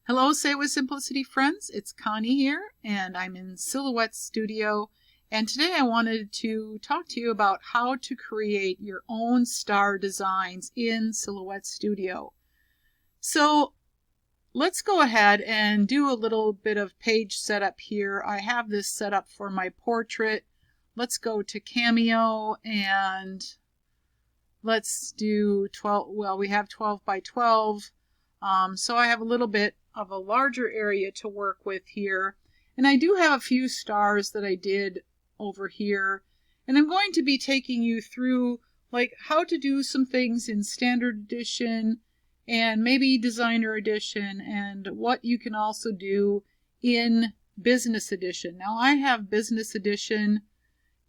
Hello, Say It With Simplicity friends. It's Connie here, and I'm in Silhouette Studio. And today I wanted to talk to you about how to create your own star designs in Silhouette Studio. So let's go ahead and do a little bit of page setup here. I have this set up for my portrait. Let's go to Cameo and let's do 12. Well, we have 12 by 12. So I have a little bit of a larger area to work with here. And I do have a few stars that I did over here. And I'm going to be taking you through like how to do some things in Standard Edition and maybe Designer Edition and what you can also do in Business Edition. Now I have Business Edition,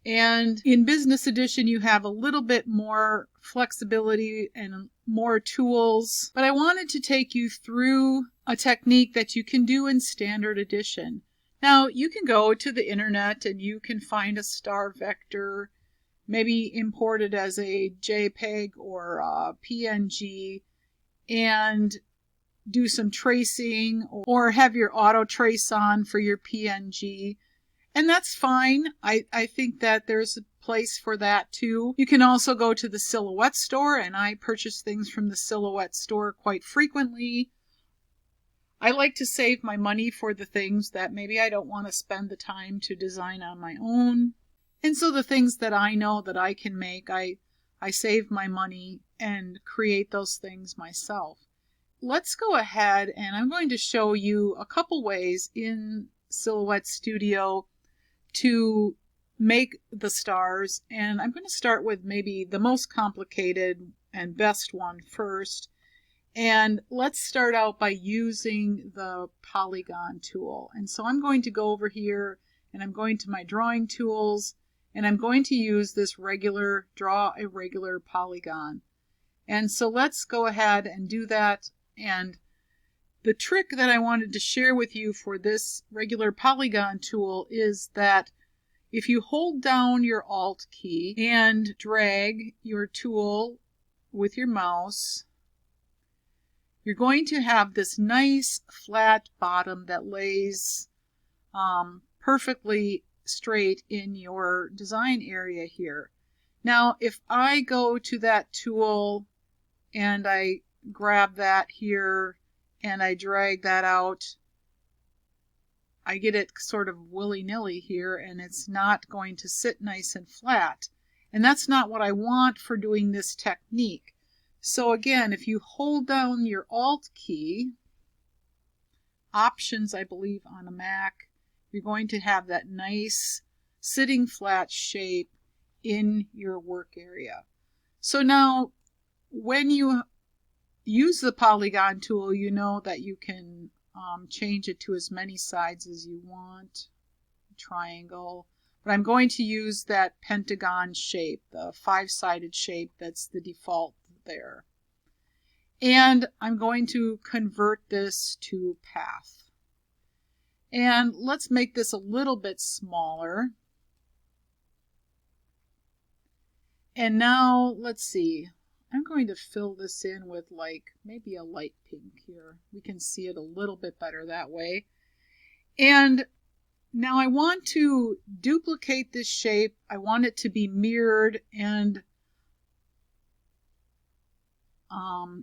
and in Business Edition you have a little bit more flexibility and more tools, but I wanted to take you through a technique that you can do in Standard Edition. Now you can go to the internet and you can find a star vector, maybe import it as a JPEG or a PNG, and do some tracing or have your auto trace on for your PNG. And that's fine. I think that there's a place for that too. You can also go to the Silhouette store, and I purchase things from the Silhouette store quite frequently. I like to save my money for the things that maybe I don't want to spend the time to design on my own. And so the things that I know that I can make, I save my money and create those things myself. Let's go ahead and I'm going to show you a couple ways in Silhouette Studio to make the stars, and I'm going to start with maybe the most complicated and best one first. And let's start out by using the Polygon tool. And so I'm going to go over here and I'm going to my drawing tools and I'm going to use this draw a regular polygon. And so let's go ahead and do that. And the trick that I wanted to share with you for this regular polygon tool is that if you hold down your Alt key and drag your tool with your mouse, you're going to have this nice flat bottom that lays perfectly straight in your design area here. Now, if I go to that tool and I grab that here and I drag that out, I get it sort of willy-nilly here, and it's not going to sit nice and flat. And that's not what I want for doing this technique. So again, if you hold down your Alt key, Options, I believe, on a Mac, you're going to have that nice sitting flat shape in your work area. So now, when you use the Polygon tool, you know that you can change it to as many sides as you want, triangle. But I'm going to use that pentagon shape, the 5-sided shape that's the default there. And I'm going to convert this to path. And let's make this a little bit smaller. And now, let's see. I'm going to fill this in with like maybe a light pink here. We can see it a little bit better that way. And now I want to duplicate this shape. I want it to be mirrored, and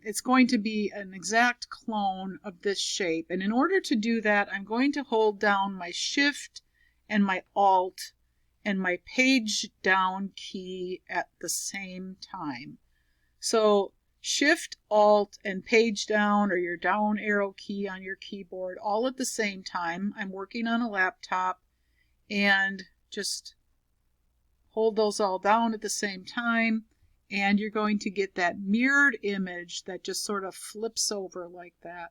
it's going to be an exact clone of this shape. And in order to do that, I'm going to hold down my Shift and my Alt and my page down key at the same time. So Shift, Alt, and page down, or your down arrow key on your keyboard, all at the same time. I'm working on a laptop, and just hold those all down at the same time, and you're going to get that mirrored image that just sort of flips over like that.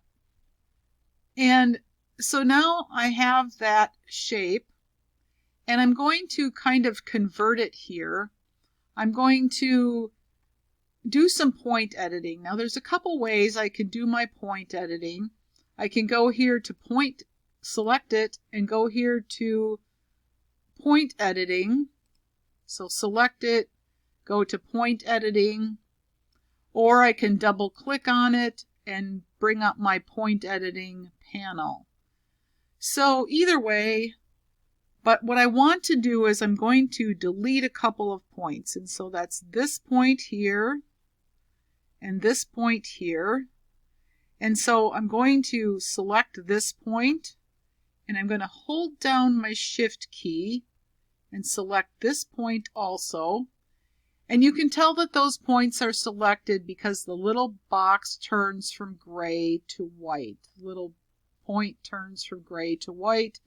And so now I have that shape, and I'm going to kind of convert it here. I'm going to do some point editing. Now there's a couple ways I can do my point editing. I can go here to point, select it, and go here to point editing. So select it, go to point editing, or I can double click on it and bring up my point editing panel. So either way, but what I want to do is I'm going to delete a couple of points. And so that's this point here and this point here. And so I'm going to select this point and I'm going to hold down my Shift key and select this point also. And you can tell that those points are selected because the little box turns from gray to white. The little point turns from gray to white,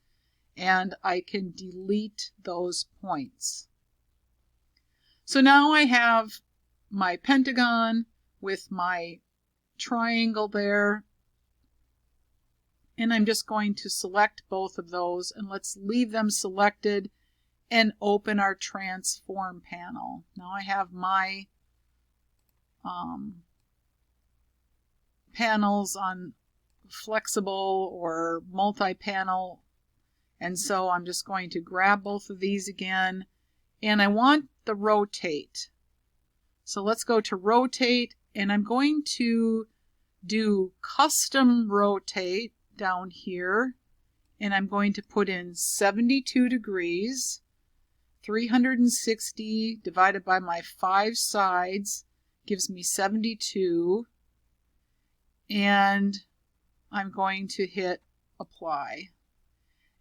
and I can delete those points. So now I have my pentagon with my triangle there, and I'm just going to select both of those, and let's leave them selected and open our transform panel. Now I have my panels on flexible or multi-panel, and so I'm just going to grab both of these again, and I want the rotate. So let's go to rotate, and I'm going to do custom rotate down here, and I'm going to put in 72 degrees. 360 divided by my 5 sides gives me 72, and I'm going to hit apply.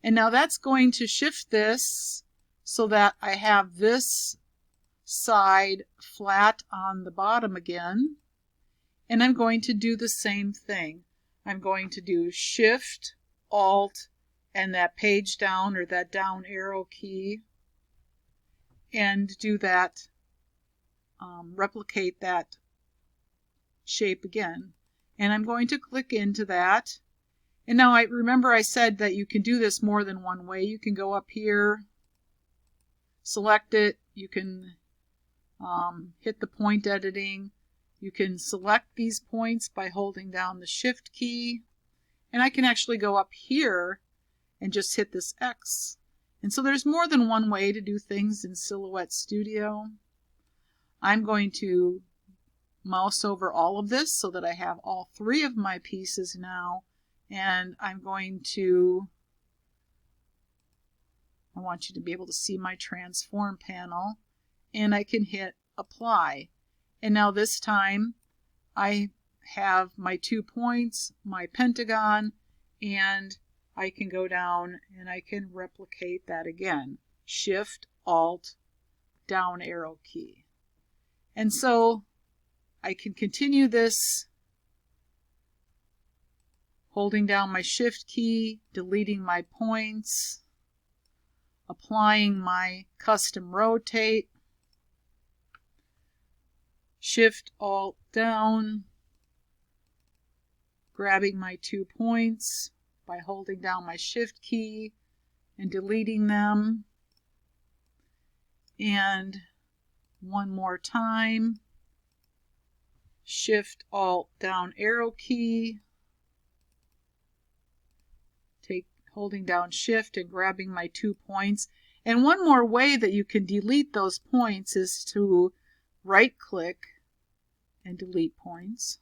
And now that's going to shift this so that I have this side flat on the bottom again, and I'm going to do the same thing. I'm going to do Shift, Alt, and that page down or that down arrow key, and do that, replicate that shape again. And I'm going to click into that. And now remember I said that you can do this more than one way. You can go up here, select it, you can hit the point editing. You can select these points by holding down the Shift key. And I can actually go up here and just hit this X. And so there's more than one way to do things in Silhouette Studio. I'm going to mouse over all of this so that I have all 3 of my pieces now. And I'm going to, I want you to be able to see my transform panel. And I can hit apply. And now this time I have my 2 points, my pentagon, and I can go down and I can replicate that again. Shift, Alt, down arrow key. And so I can continue this holding down my Shift key, deleting my points, applying my custom rotate, Shift, Alt, down, grabbing my 2 points by holding down my Shift key and deleting them. And one more time, Shift, Alt, down arrow key, holding down Shift and grabbing my 2 points. And one more way that you can delete those points is to right click and delete points.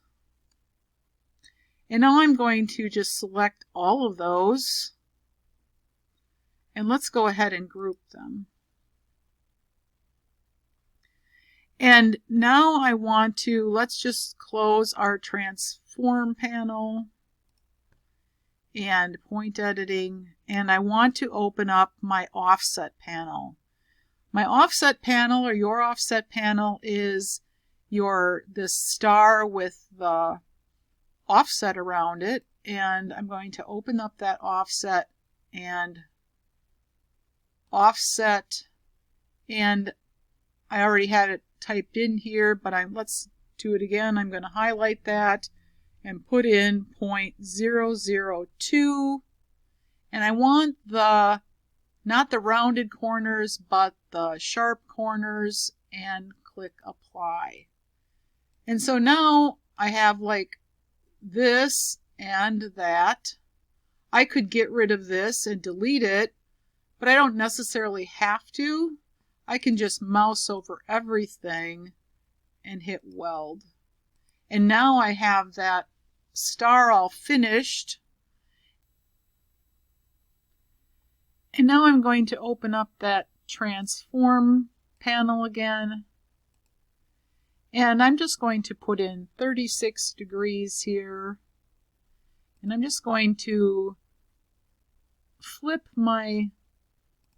And now I'm going to just select all of those, and let's go ahead and group them. And now I want to, let's just close our transform panel and point editing, and I want to open up my offset panel. My offset panel, or your offset panel, is this star with the offset around it, and I'm going to open up that offset and offset, and I already had it typed in here, but let's do it again. I'm going to highlight that and put in 0.002, and I want not the rounded corners but the sharp corners, and click apply. And so now I have like this and that. I could get rid of this and delete it, but I don't necessarily have to. I can just mouse over everything and hit weld. And now I have that star all finished. And now I'm going to open up that transform panel again. And I'm just going to put in 36 degrees here. And I'm just going to flip my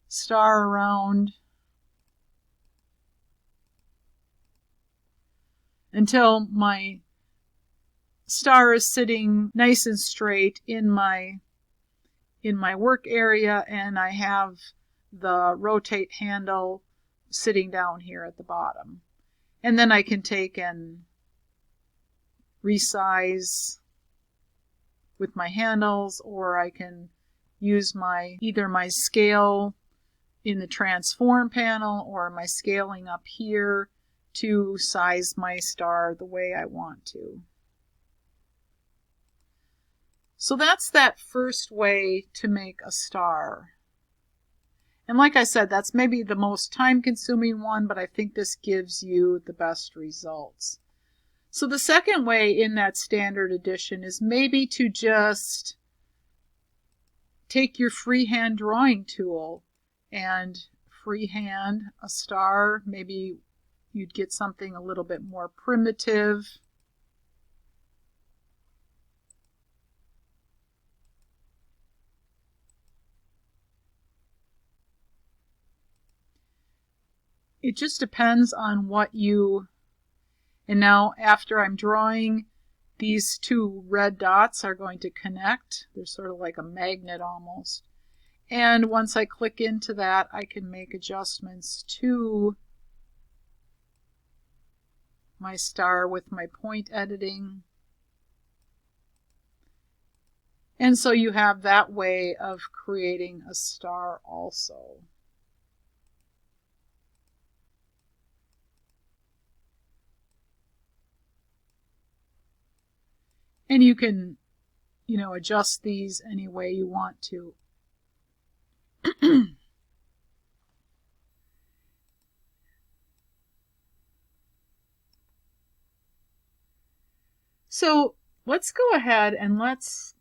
star around until my star is sitting nice and straight in my work area, and I have the rotate handle sitting down here at the bottom. And then I can take and resize with my handles, or I can use either my scale in the transform panel or my scaling up here to size my star the way I want to. So that's that first way to make a star. And like I said, that's maybe the most time-consuming one, but I think this gives you the best results. So the second way in that standard edition is maybe to just take your freehand drawing tool and freehand a star. Maybe you'd get something a little bit more primitive. It just depends on what you... And now after I'm drawing, these two red dots are going to connect. They're sort of like a magnet almost. And once I click into that, I can make adjustments to my star with my point editing. And so you have that way of creating a star also. And you can, adjust these any way you want to. So let's go ahead and let's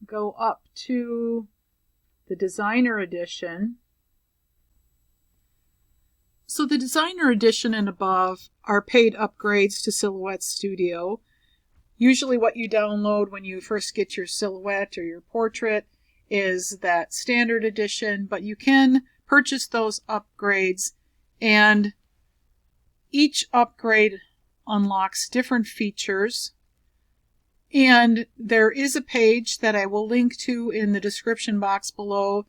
go up to the Designer Edition. So the Designer Edition and above are paid upgrades to Silhouette Studio. Usually what you download when you first get your silhouette or your portrait is that standard edition, but you can purchase those upgrades, and each upgrade unlocks different features. And there is a page that I will link to in the description box below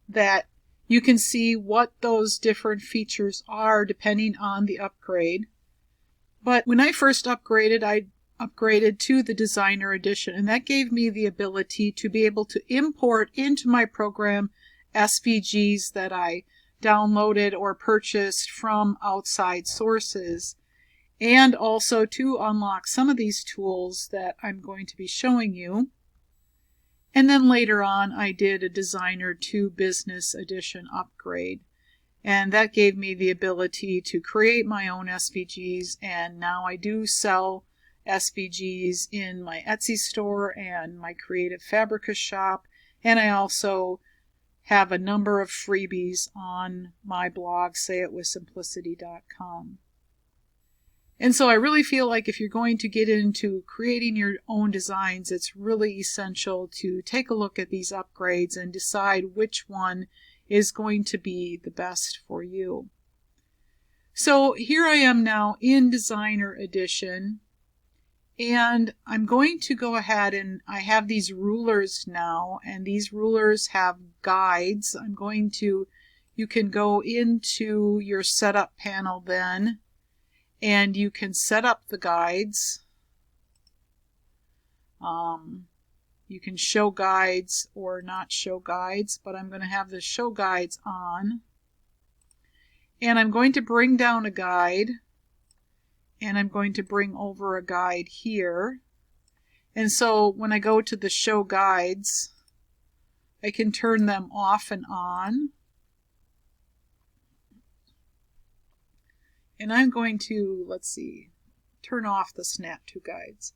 that you can see what those different features are depending on the upgrade. But when I first upgraded, I upgraded to the Designer Edition, and that gave me the ability to be able to import into my program SVGs that I downloaded or purchased from outside sources, and also to unlock some of these tools that I'm going to be showing you. And then later on, I did a Designer to Business Edition upgrade, and that gave me the ability to create my own SVGs, and now I do sell SVGs in my Etsy store and my Creative Fabrica shop, and I also have a number of freebies on my blog, sayitwithsimplicity.com. And so I really feel like if you're going to get into creating your own designs, it's really essential to take a look at these upgrades and decide which one is going to be the best for you. So here I am now in Designer Edition, and I'm going to go ahead, and I have these rulers now, and these rulers have guides. You can go into your setup panel then, and you can set up the guides. You can show guides or not show guides, but I'm going to have the show guides on. And I'm going to bring down a guide, and I'm going to bring over a guide here. And so when I go to the show guides, I can turn them off and on. And I'm going to, turn off the snap to guides.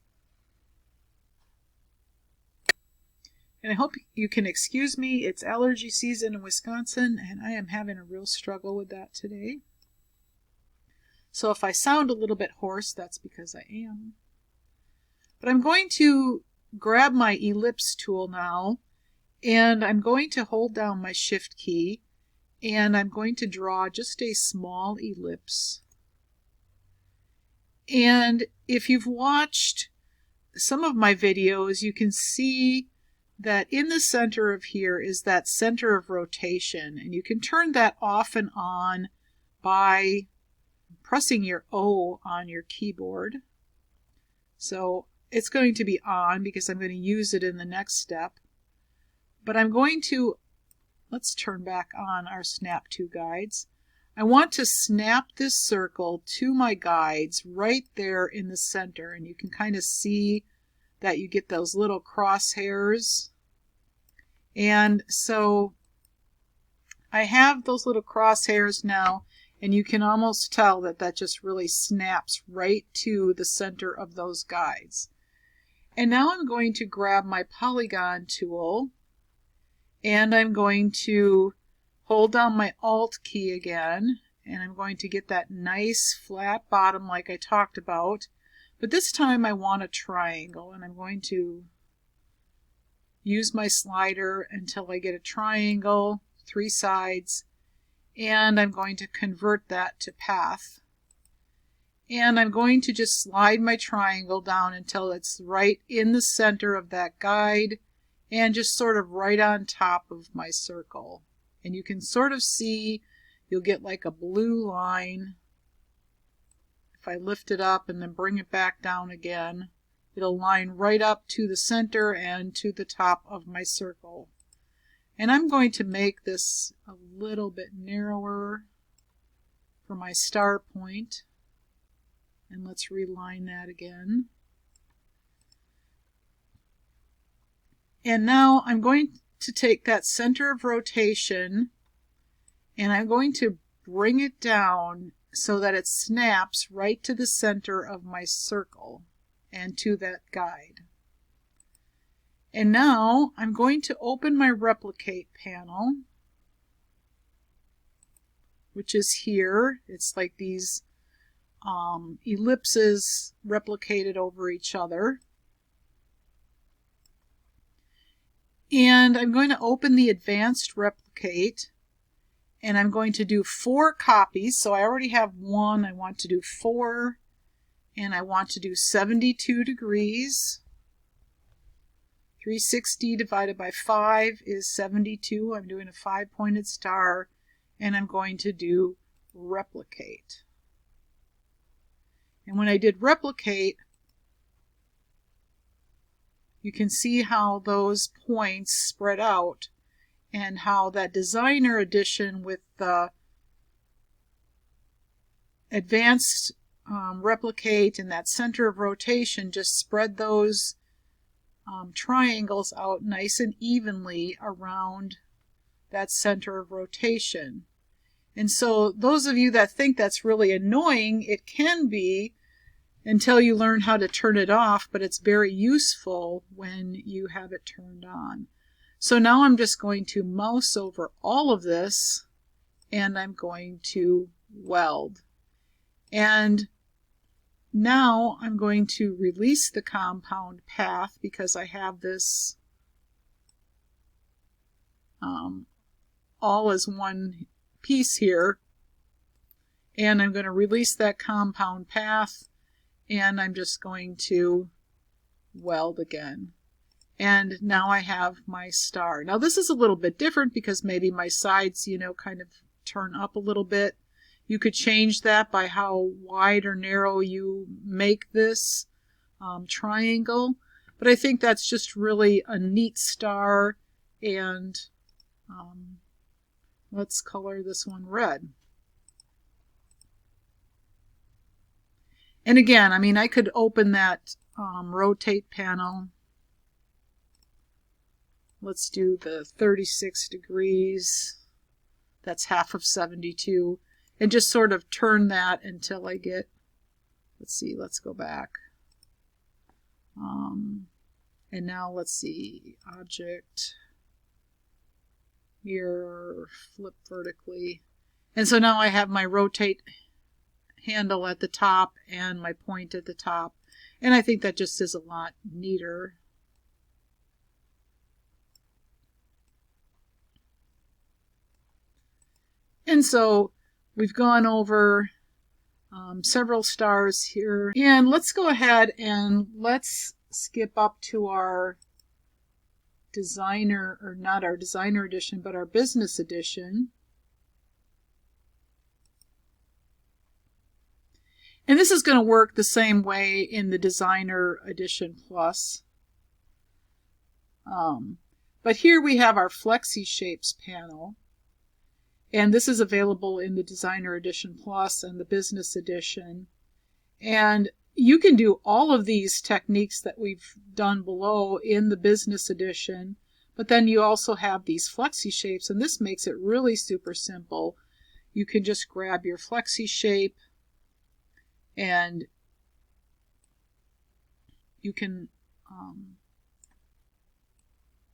And I hope you can excuse me. It's allergy season in Wisconsin, and I am having a real struggle with that today. So if I sound a little bit hoarse, that's because I am. But I'm going to grab my ellipse tool now, and I'm going to hold down my shift key, and I'm going to draw just a small ellipse. And if you've watched some of my videos, you can see that in the center of here is that center of rotation, and you can turn that off and on by pressing your O on your keyboard. So it's going to be on because I'm going to use it in the next step. But I'm going to, let's turn back on our Snap to guides. I want to snap this circle to my guides right there in the center, and you can kind of see that you get those little crosshairs. And so I have those little crosshairs now, and you can almost tell that that just really snaps right to the center of those guides. And now I'm going to grab my Polygon tool, and I'm going to hold down my Alt key again, and I'm going to get that nice flat bottom like I talked about. But this time I want a triangle, and I'm going to use my slider until I get a triangle, 3 sides, and I'm going to convert that to path. And I'm going to just slide my triangle down until it's right in the center of that guide and just sort of right on top of my circle. And you can sort of see, you'll get like a blue line. If I lift it up and then bring it back down again, it'll line right up to the center and to the top of my circle. And I'm going to make this a little bit narrower for my star point. And let's reline that again. And now I'm going to take that center of rotation, and I'm going to bring it down so that it snaps right to the center of my circle and to that guide. And now I'm going to open my replicate panel, which is here. It's like these ellipses replicated over each other. And I'm going to open the advanced replicate, and I'm going to do 4 copies. So I already have 1. I want to do 4, and I want to do 72 degrees. 360 divided by 5 is 72. I'm doing a 5-pointed star, and I'm going to do replicate. And when I did replicate, you can see how those points spread out and how that designer edition with the advanced replicate and that center of rotation just spread those triangles out nice and evenly around that center of rotation. And so those of you that think that's really annoying, it can be until you learn how to turn it off, but it's very useful when you have it turned on. So now I'm just going to mouse over all of this, and I'm going to weld. And now I'm going to release the compound path because I have this all as one piece here. And I'm going to release that compound path, and I'm just going to weld again. And now I have my star. Now this is a little bit different because maybe my sides, kind of turn up a little bit. You could change that by how wide or narrow you make this triangle. But I think that's just really a neat star. And let's color this one red. And again, I could open that rotate panel. Let's do the 36 degrees. That's half of 72. And just sort of turn that until I get, let's go back. And And now let's see, object, mirror, flip vertically. And so now I have my rotate handle at the top and my point at the top. And I think that just is a lot neater. And so we've gone over several stars here. And let's go ahead and let's skip up to our designer, or not our designer edition, but our business edition. And this is going to work the same way in the designer edition plus. But here we have our Flexi Shapes panel. And this is available in the Designer Edition Plus and the Business Edition. And you can do all of these techniques that we've done below in the Business Edition, but then you also have these Flexi Shapes, and this makes it really super simple. You can just grab your Flexi Shape, and you can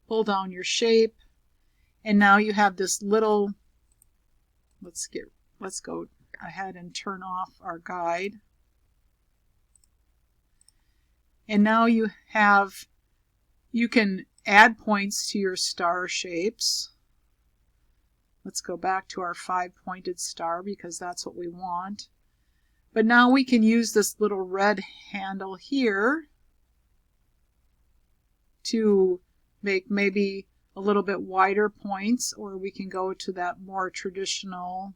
pull down your shape, and now you have this little. Let's go ahead and turn off our guide. And now you can add points to your star shapes. Let's go back to our 5-pointed star because that's what we want. But now we can use this little red handle here to make maybe a little bit wider points, or we can go to that more traditional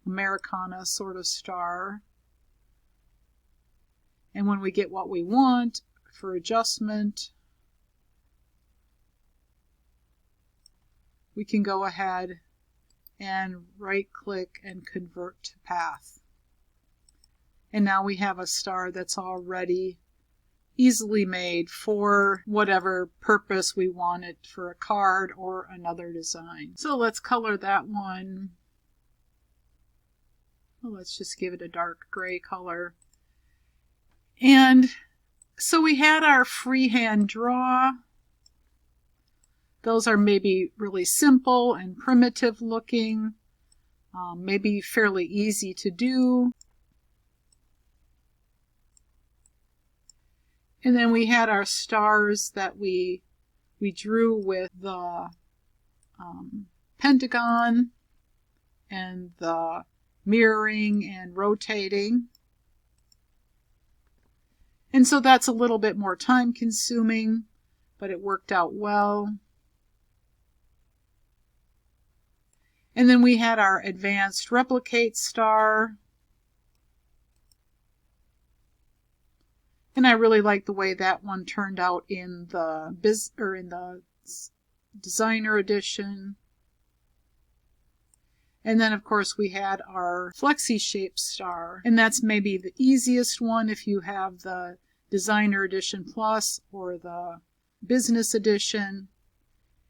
Americana sort of star. And when we get what we want for adjustment, we can go ahead and right-click and convert to path. And now we have a star that's already easily made for whatever purpose we want it, for a card or another design. So let's color that one. Well, let's just give it a dark gray color. And so we had our freehand draw. Those are maybe really simple and primitive looking, maybe fairly easy to do. And then we had our stars that we drew with the pentagon and the mirroring and rotating. And so that's a little bit more time consuming, but it worked out well. And then we had our advanced replicate star. And I really like the way that one turned out in the designer edition. And then of course we had our Flexi Shape star, and that's maybe the easiest one if you have the designer edition plus or the business edition.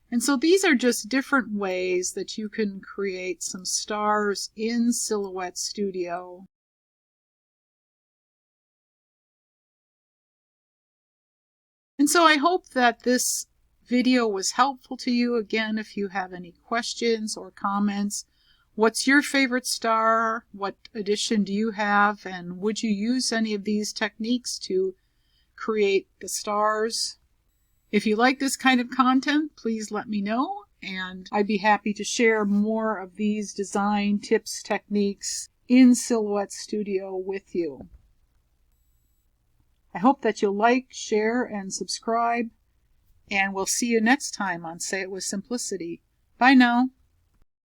And so these are just different ways that you can create some stars in Silhouette Studio. And so I hope that this video was helpful to you. Again, if you have any questions or comments, what's your favorite star? What edition do you have? And would you use any of these techniques to create the stars? If you like this kind of content, please let me know, and I'd be happy to share more of these design tips, techniques in Silhouette Studio with you. I hope that you'll like, share, and subscribe, and we'll see you next time on Say It With Simplicity. Bye now.